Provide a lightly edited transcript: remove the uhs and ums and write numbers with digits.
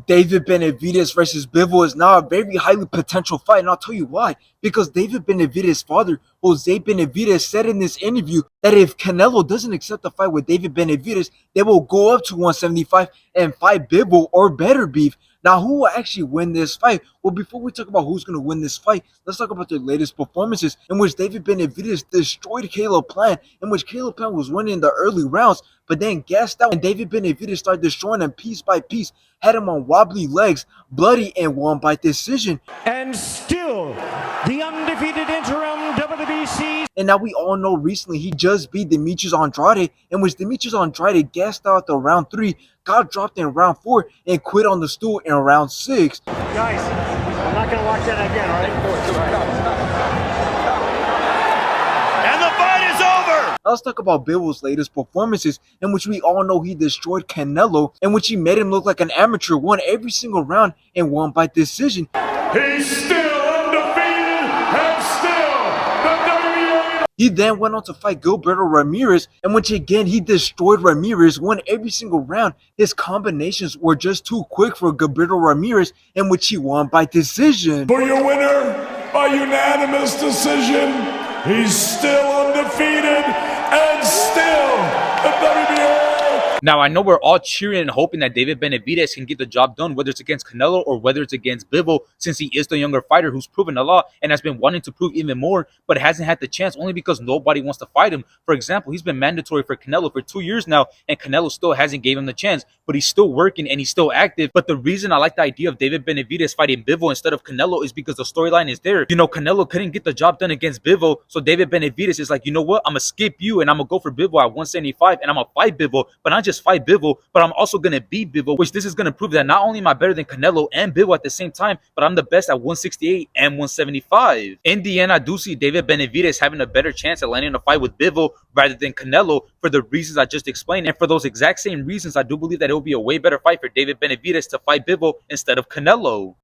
David Benavidez versus Bivol is now a very highly potential fight, and I'll tell you why. Because David Benavidez's father, Jose Benavidez, said in this interview that if Canelo doesn't accept the fight with David Benavidez, they will go up to 175 and fight Bivol or better beef. Now, who will actually win this fight? Well, before we talk about who's going to win this fight, let's talk about their latest performances in which David Benavidez destroyed Caleb Plant, in which Caleb Plant was winning in the early rounds, but then gassed out, and David Benavidez started destroying him piece by piece, had him on wobbly legs, bloody, and won by decision. And still, the undefeated interim WBC. And now we all know recently he just beat Dmitry Andrade, in which Dmitry Andrade gassed out the round 3, got dropped in round 4, and quit on the stool in round 6. Guys, I'm not going to watch that again, all right? And the fight is over! Now let's talk about Bivol's latest performances, in which we all know he destroyed Canelo, in which he made him look like an amateur, won every single round, and won by decision. He's still undefeated and still the WBA. He then went on to fight Gilberto Ramirez, in which again he destroyed Ramirez, won every single round. His combinations were just too quick for Gilberto Ramirez, in which he won by decision. For your winner by unanimous decision, he's still undefeated and still the WBA. Now, I know we're all cheering and hoping that David Benavidez can get the job done, whether it's against Canelo or whether it's against Bivol, since he is the younger fighter who's proven a lot and has been wanting to prove even more, but hasn't had the chance only because nobody wants to fight him. For example, he's been mandatory for Canelo for 2 years now, and Canelo still hasn't gave him the chance, but he's still working and he's still active. But the reason I like the idea of David Benavidez fighting Bivol instead of Canelo is because the storyline is there. You know, Canelo couldn't get the job done against Bivol, so David Benavidez is like, you know what, I'm going to skip you and I'm going to go for Bivol at 175 and I'm going to fight Bivol, but not just fight Bivol, but I'm also going to beat Bivol, which this is going to prove that not only am I better than Canelo and Bivol at the same time, but I'm the best at 168 and 175. In the end, I do see David Benavidez having a better chance at landing a fight with Bivol rather than Canelo for the reasons I just explained. And for those exact same reasons, I do believe that it will be a way better fight for David Benavidez to fight Bivol instead of Canelo.